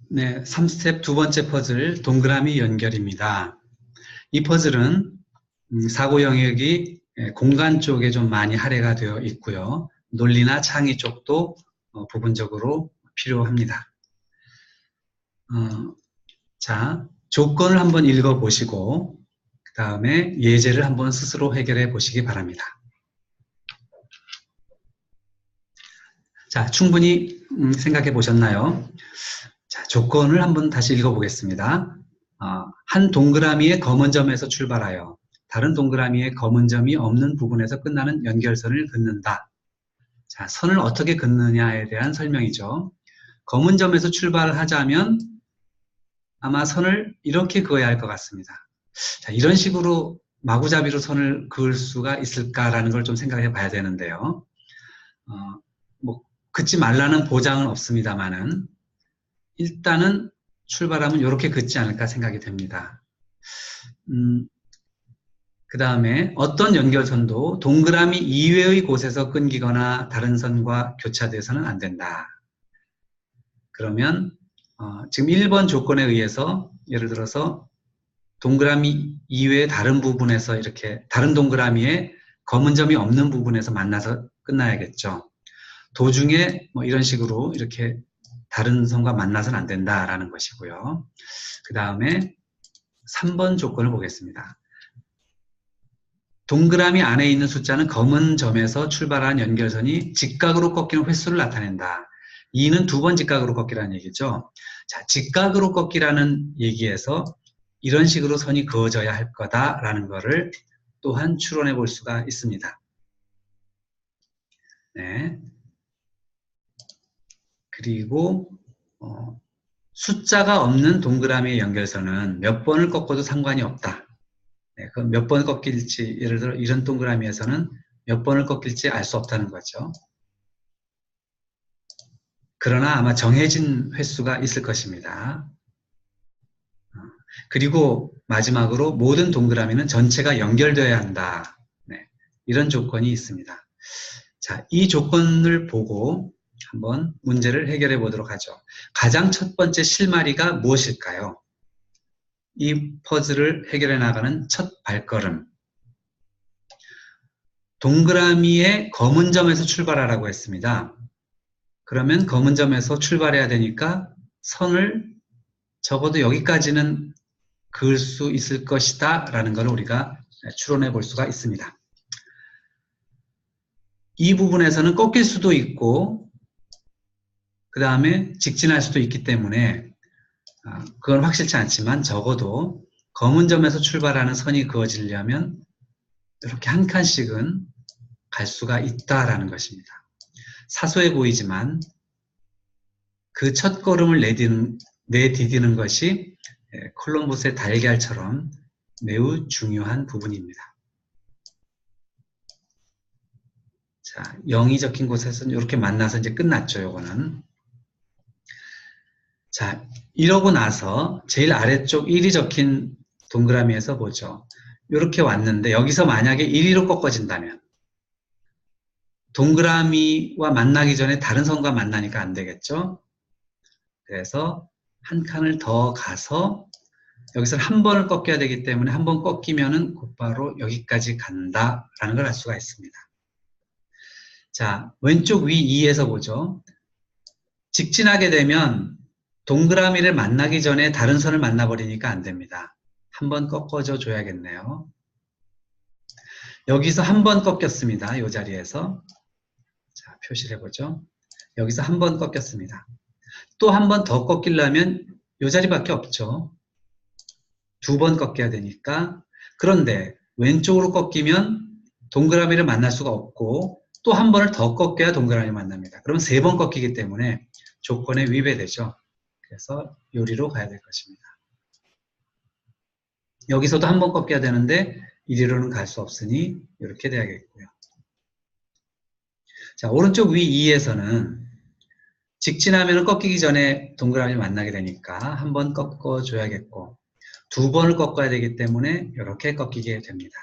네, 3스텝 두 번째 퍼즐 동그라미 연결입니다. 이 퍼즐은 사고 영역이 공간 쪽에 좀 많이 할애가 되어 있고요. 논리나 창의 쪽도 부분적으로 필요합니다. 자, 조건을 한번 읽어보시고 그 다음에 예제를 한번 스스로 해결해 보시기 바랍니다. 자, 충분히 생각해 보셨나요? 자, 조건을 한번 다시 읽어보겠습니다. 한 동그라미의 검은 점에서 출발하여 다른 동그라미의 검은 점이 없는 부분에서 끝나는 연결선을 긋는다. 자, 선을 어떻게 긋느냐에 대한 설명이죠. 검은 점에서 출발하자면 아마 선을 이렇게 그어야 할 것 같습니다. 자, 이런 식으로 마구잡이로 선을 그을 수가 있을까라는 걸 좀 생각해 봐야 되는데요. 뭐 긋지 말라는 보장은 없습니다만은 일단은 출발하면 이렇게 긋지 않을까 생각이 됩니다. 그 다음에 어떤 연결선도 동그라미 이외의 곳에서 끊기거나 다른 선과 교차돼서는 안 된다. 그러면 지금 1번 조건에 의해서 예를 들어서 동그라미 이외의 다른 부분에서 이렇게 다른 동그라미에 검은 점이 없는 부분에서 만나서 끝나야겠죠. 도중에 뭐 이런 식으로 이렇게 다른 선과 만나서는 안 된다라는 것이고요. 그 다음에 3번 조건을 보겠습니다. 동그라미 안에 있는 숫자는 검은 점에서 출발한 연결선이 직각으로 꺾이는 횟수를 나타낸다. 2는 두 번 직각으로 꺾이라는 얘기죠. 자, 직각으로 꺾이라는 얘기에서 이런 식으로 선이 그어져야 할 거다라는 것을 또한 추론해 볼 수가 있습니다. 네. 그리고 숫자가 없는 동그라미의 연결선은 몇 번을 꺾어도 상관이 없다. 네, 그럼 몇 번 꺾일지, 예를 들어 이런 동그라미에서는 몇 번을 꺾일지 알 수 없다는 거죠. 그러나 아마 정해진 횟수가 있을 것입니다. 그리고 마지막으로 모든 동그라미는 전체가 연결되어야 한다. 네, 이런 조건이 있습니다. 자, 이 조건을 보고 한번 문제를 해결해 보도록 하죠. 가장 첫 번째 실마리가 무엇일까요? 이 퍼즐을 해결해 나가는 첫 발걸음. 동그라미의 검은 점에서 출발하라고 했습니다. 그러면 검은 점에서 출발해야 되니까 선을 적어도 여기까지는 그을 수 있을 것이다 라는 걸 우리가 추론해 볼 수가 있습니다. 이 부분에서는 꺾일 수도 있고 그 다음에 직진할 수도 있기 때문에 그건 확실치 않지만 적어도 검은 점에서 출발하는 선이 그어지려면 이렇게 한 칸씩은 갈 수가 있다라는 것입니다. 사소해 보이지만 그 첫 걸음을 내디디는 것이 콜럼버스의 달걀처럼 매우 중요한 부분입니다. 자, 0이 적힌 곳에서는 이렇게 만나서 이제 끝났죠, 요거는. 자, 이러고 나서 제일 아래쪽 1이 적힌 동그라미에서 보죠. 이렇게 왔는데 여기서 만약에 1위로 꺾어진다면 동그라미와 만나기 전에 다른 선과 만나니까 안 되겠죠. 그래서 한 칸을 더 가서 여기서 한 번을 꺾여야 되기 때문에 한 번 꺾이면은 곧바로 여기까지 간다라는 걸 알 수가 있습니다. 자, 왼쪽 위 2에서 보죠. 직진하게 되면 동그라미를 만나기 전에 다른 선을 만나버리니까 안 됩니다. 한 번 꺾어줘 줘야겠네요. 여기서 한 번 꺾였습니다. 이 자리에서. 자, 표시를 해보죠. 여기서 한 번 꺾였습니다. 또 한 번 더 꺾이려면 이 자리밖에 없죠. 두 번 꺾여야 되니까. 그런데 왼쪽으로 꺾이면 동그라미를 만날 수가 없고 또 한 번을 더 꺾여야 동그라미를 만납니다. 그럼 세 번 꺾이기 때문에 조건에 위배되죠. 그래서 요리로 가야 될 것입니다. 여기서도 한 번 꺾여야 되는데 이리로는 갈 수 없으니 이렇게 돼야겠고요. 자, 오른쪽 위 2에서는 직진하면 꺾이기 전에 동그라미를 만나게 되니까 한 번 꺾어줘야겠고 두 번을 꺾어야 되기 때문에 이렇게 꺾이게 됩니다.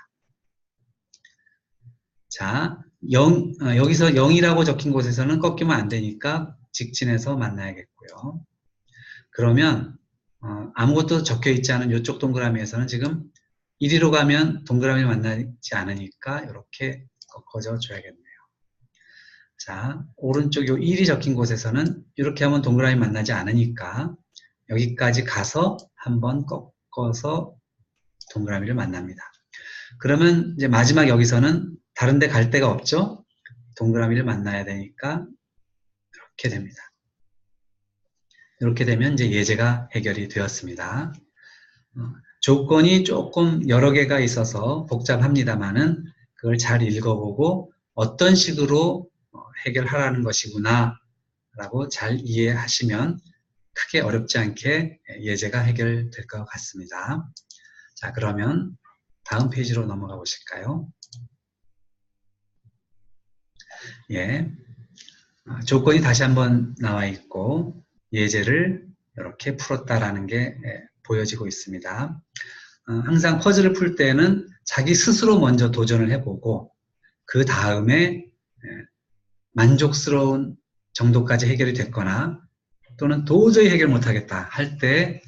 자, 여기서 0이라고 적힌 곳에서는 꺾이면 안 되니까 직진해서 만나야겠고요. 그러면 아무것도 적혀 있지 않은 이쪽 동그라미에서는 지금 이리로 가면 동그라미 만나지 않으니까 이렇게 꺾어져 줘야겠네요. 자, 오른쪽 요 1이 적힌 곳에서는 이렇게 하면 동그라미 만나지 않으니까 여기까지 가서 한번 꺾어서 동그라미를 만납니다. 그러면 이제 마지막 여기서는 다른 데 갈 데가 없죠? 동그라미를 만나야 되니까 이렇게 됩니다. 이렇게 되면 이제 예제가 해결이 되었습니다. 조건이 조금 여러 개가 있어서 복잡합니다만은 그걸 잘 읽어보고 어떤 식으로 해결하라는 것이구나 라고 잘 이해하시면 크게 어렵지 않게 예제가 해결될 것 같습니다. 자, 그러면 다음 페이지로 넘어가 보실까요? 예, 조건이 다시 한번 나와 있고 예제를 이렇게 풀었다라는 게 보여지고 있습니다. 항상 퍼즐을 풀 때는 자기 스스로 먼저 도전을 해보고 그 다음에 만족스러운 정도까지 해결이 됐거나 또는 도저히 해결 못하겠다 할 때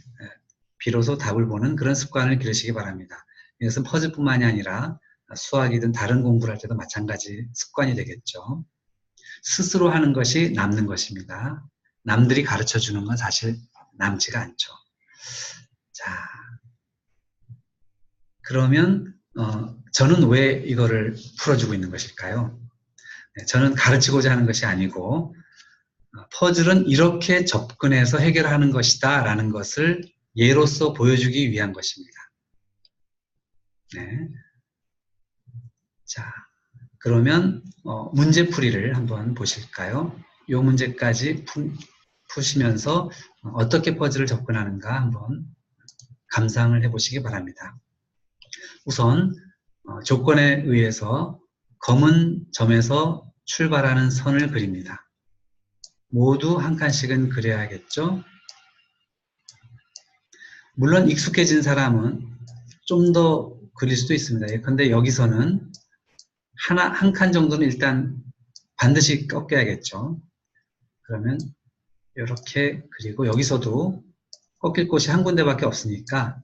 비로소 답을 보는 그런 습관을 기르시기 바랍니다. 이것은 퍼즐뿐만이 아니라 수학이든 다른 공부를 할 때도 마찬가지 습관이 되겠죠. 스스로 하는 것이 남는 것입니다. 남들이 가르쳐주는 건 사실 남지가 않죠. 자, 그러면 저는 왜 이거를 풀어주고 있는 것일까요? 저는 가르치고자 하는 것이 아니고 퍼즐은 이렇게 접근해서 해결하는 것이다 라는 것을 예로서 보여주기 위한 것입니다. 네. 자, 그러면 문제풀이를 한번 보실까요? 이 문제까지 푸시면서 어떻게 퍼즐을 접근하는가 한번 감상을 해보시기 바랍니다. 우선 조건에 의해서 검은 점에서 출발하는 선을 그립니다. 모두 한 칸씩은 그려야겠죠? 물론 익숙해진 사람은 좀 더 그릴 수도 있습니다. 근데 여기서는 한 칸 정도는 일단 반드시 꺾여야겠죠. 그러면 이렇게 그리고 여기서도 꺾일 곳이 한 군데밖에 없으니까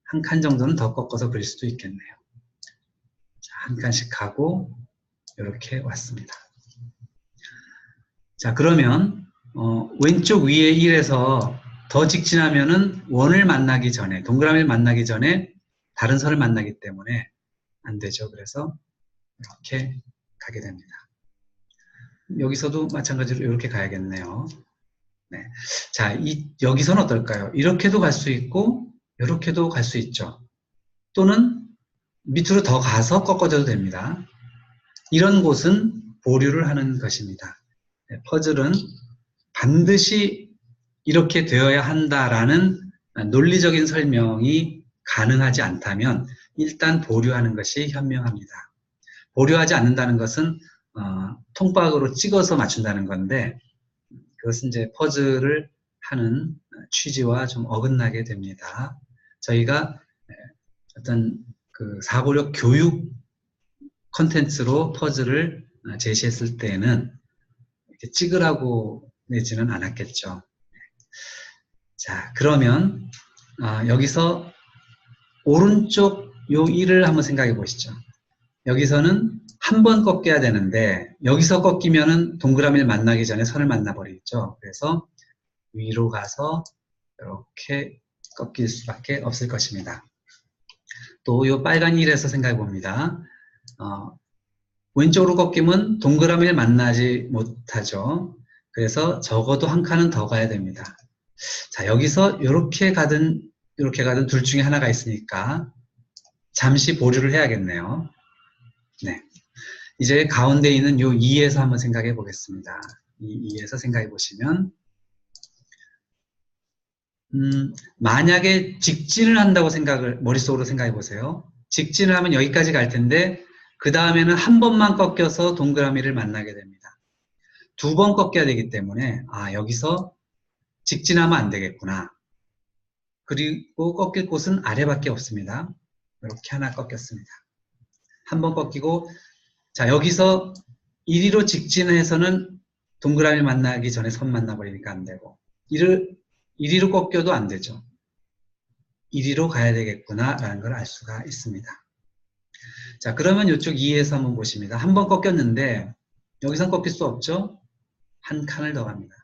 한 칸 정도는 더 꺾어서 그릴 수도 있겠네요. 자, 한 칸씩 하고 이렇게 왔습니다. 자, 그러면 왼쪽 위에 1에서 더 직진하면은 원을 만나기 전에 동그라미를 만나기 전에 다른 선을 만나기 때문에 안 되죠. 그래서 이렇게 가게 됩니다. 여기서도 마찬가지로 이렇게 가야겠네요. 네. 자, 여기서는 어떨까요? 이렇게도 갈 수 있고 이렇게도 갈 수 있죠. 또는 밑으로 더 가서 꺾어져도 됩니다. 이런 곳은 보류를 하는 것입니다. 네, 퍼즐은 반드시 이렇게 되어야 한다라는 논리적인 설명이 가능하지 않다면 일단 보류하는 것이 현명합니다. 보류하지 않는다는 것은 통박으로 찍어서 맞춘다는 건데 그것은 이제 퍼즐을 하는 취지와 좀 어긋나게 됩니다. 저희가 어떤 그 사고력 교육 컨텐츠로 퍼즐을 제시했을 때는 이렇게 찍으라고 내지는 않았겠죠. 자, 그러면 여기서 오른쪽 요 1을 한번 생각해 보시죠. 여기서는 한 번 꺾여야 되는데 여기서 꺾이면은 동그라미를 만나기 전에 선을 만나버리겠죠. 그래서 위로 가서 이렇게 꺾일 수밖에 없을 것입니다. 또 요 빨간 1에서 생각해 봅니다. 왼쪽으로 꺾이면 동그라미를 만나지 못하죠. 그래서 적어도 한 칸은 더 가야 됩니다. 자, 여기서 이렇게 가든 이렇게 가든 둘 중에 하나가 있으니까 잠시 보류를 해야겠네요. 네. 이제 가운데 있는 요 2에서 한번 생각해 보겠습니다. 이 2에서 생각해 보시면 만약에 직진을 한다고 머릿속으로 생각해 보세요. 직진을 하면 여기까지 갈 텐데 그 다음에는 한 번만 꺾여서 동그라미를 만나게 됩니다. 두 번 꺾여야 되기 때문에 여기서 직진하면 안 되겠구나. 그리고 꺾일 곳은 아래밖에 없습니다. 이렇게 하나 꺾였습니다. 한 번 꺾이고 자, 여기서 이리로 직진해서는 동그라미 만나기 전에 선 만나버리니까 안 되고 이리로 꺾여도 안 되죠. 이리로 가야 되겠구나라는 걸 알 수가 있습니다. 자, 그러면 이쪽 2에서 한번 보십니다. 한 번 꺾였는데 여기선 꺾일 수 없죠? 한 칸을 더 갑니다.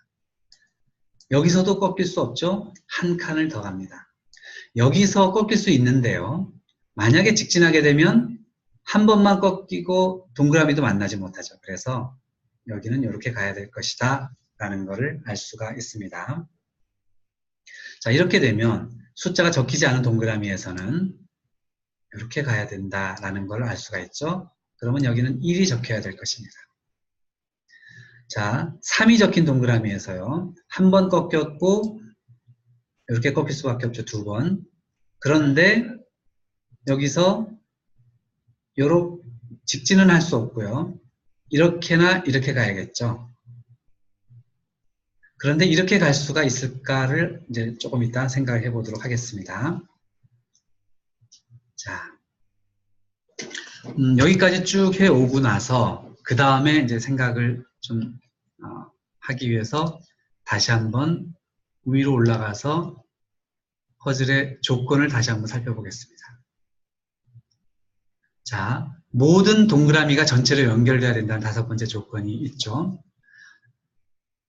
여기서도 꺾일 수 없죠? 한 칸을 더 갑니다. 여기서 꺾일 수 있는데요. 만약에 직진하게 되면 한 번만 꺾이고 동그라미도 만나지 못하죠. 그래서 여기는 이렇게 가야 될 것이다 라는 것을 알 수가 있습니다. 자, 이렇게 되면 숫자가 적히지 않은 동그라미에서는 이렇게 가야 된다라는 걸 알 수가 있죠. 그러면 여기는 1이 적혀야 될 것입니다. 자, 3이 적힌 동그라미에서요. 한 번 꺾였고 이렇게 꺾일 수밖에 없죠. 두 번. 그런데 여기서 요렇게 직진은 할 수 없고요. 이렇게나 이렇게 가야겠죠. 그런데 이렇게 갈 수가 있을까를 이제 조금 이따 생각해 보도록 하겠습니다. 자, 여기까지 쭉 해오고 나서 그 다음에 이제 생각을 좀 하기 위해서 다시 한번 위로 올라가서 퍼즐의 조건을 다시 한번 살펴보겠습니다. 자, 모든 동그라미가 전체로 연결돼야 된다는 5번째 조건이 있죠.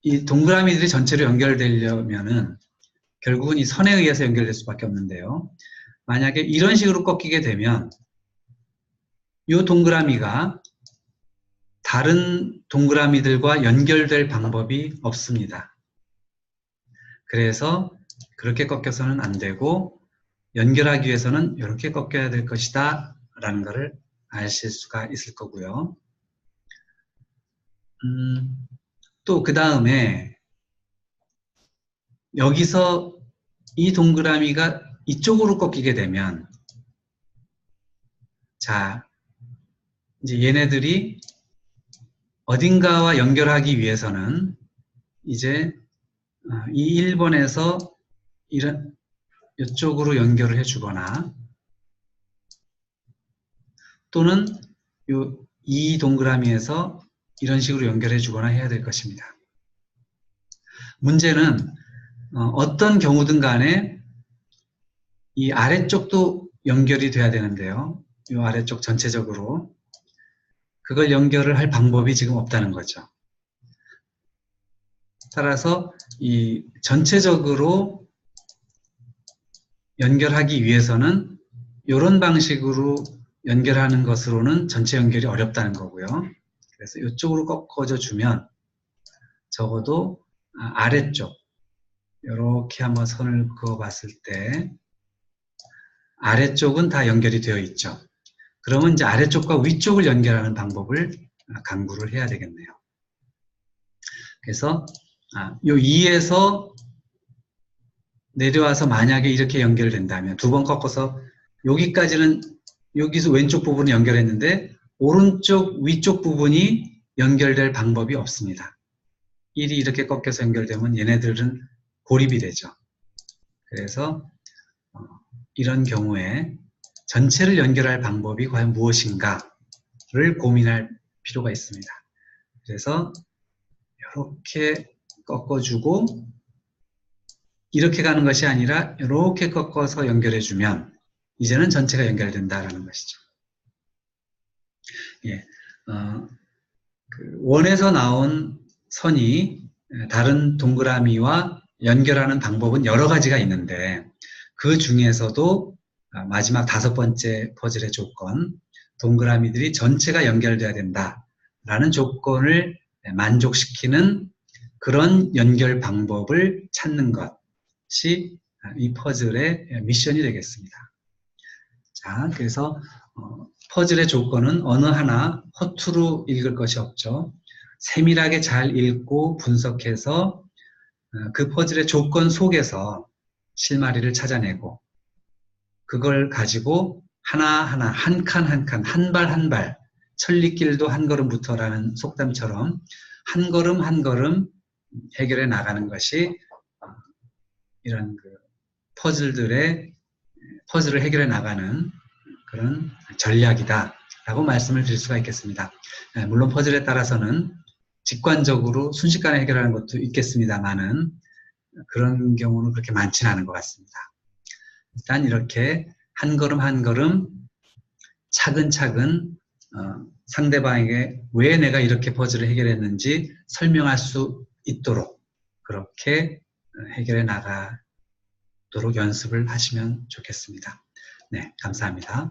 이 동그라미들이 전체로 연결되려면은 결국은 이 선에 의해서 연결될 수밖에 없는데요. 만약에 이런 식으로 꺾이게 되면 이 동그라미가 다른 동그라미들과 연결될 방법이 없습니다. 그래서 그렇게 꺾여서는 안 되고 연결하기 위해서는 이렇게 꺾여야 될 것이다 라는 것을 아실 수가 있을 거고요. 또 그 다음에 여기서 이 동그라미가 이쪽으로 꺾이게 되면 자, 이제 얘네들이 어딘가와 연결하기 위해서는 이제 이 1번에서 이쪽으로 연결을 해주거나 또는 이 동그라미에서 이런 식으로 연결해 주거나 해야 될 것입니다. 문제는 어떤 경우든 간에 이 아래쪽도 연결이 돼야 되는데요. 이 아래쪽 전체적으로 그걸 연결을 할 방법이 지금 없다는 거죠. 따라서 이 전체적으로 연결하기 위해서는 이런 방식으로 연결하는 것으로는 전체 연결이 어렵다는 거고요. 그래서 이쪽으로 꺾어져 주면 적어도 아래쪽 이렇게 한번 선을 그어 봤을 때 아래쪽은 다 연결이 되어 있죠. 그러면 이제 아래쪽과 위쪽을 연결하는 방법을 강구를 해야 되겠네요. 그래서 요 2에서 내려와서 만약에 이렇게 연결된다면 두 번 꺾어서 여기까지는 여기서 왼쪽 부분을 연결했는데 오른쪽 위쪽 부분이 연결될 방법이 없습니다. 1이 이렇게 꺾여서 연결되면 얘네들은 고립이 되죠. 그래서 이런 경우에 전체를 연결할 방법이 과연 무엇인가를 고민할 필요가 있습니다. 그래서 이렇게 꺾어주고 이렇게 가는 것이 아니라 이렇게 꺾어서 연결해주면 이제는 전체가 연결된다라는 것이죠. 예, 그 원에서 나온 선이 다른 동그라미와 연결하는 방법은 여러 가지가 있는데 그 중에서도 마지막 5번째 퍼즐의 조건, 동그라미들이 전체가 연결돼야 된다라는 조건을 만족시키는 그런 연결 방법을 찾는 것이 이 퍼즐의 미션이 되겠습니다. 자, 그래서 퍼즐의 조건은 어느 하나 허투루 읽을 것이 없죠. 세밀하게 잘 읽고 분석해서 그 퍼즐의 조건 속에서 실마리를 찾아내고 그걸 가지고 하나하나 한 칸 한 칸, 한 발 한 발, 천리길도 한 걸음부터라는 속담처럼 한 걸음 한 걸음 해결해 나가는 것이 이런 그 퍼즐을 해결해 나가는 그런 전략이다라고 말씀을 드릴 수가 있겠습니다. 물론 퍼즐에 따라서는 직관적으로 순식간에 해결하는 것도 있겠습니다만은 그런 경우는 그렇게 많지는 않은 것 같습니다. 일단 이렇게 한 걸음 한 걸음 차근차근 상대방에게 왜 내가 이렇게 퍼즐을 해결했는지 설명할 수 있도록 그렇게 해결해 나가도록 연습을 하시면 좋겠습니다. 네, 감사합니다.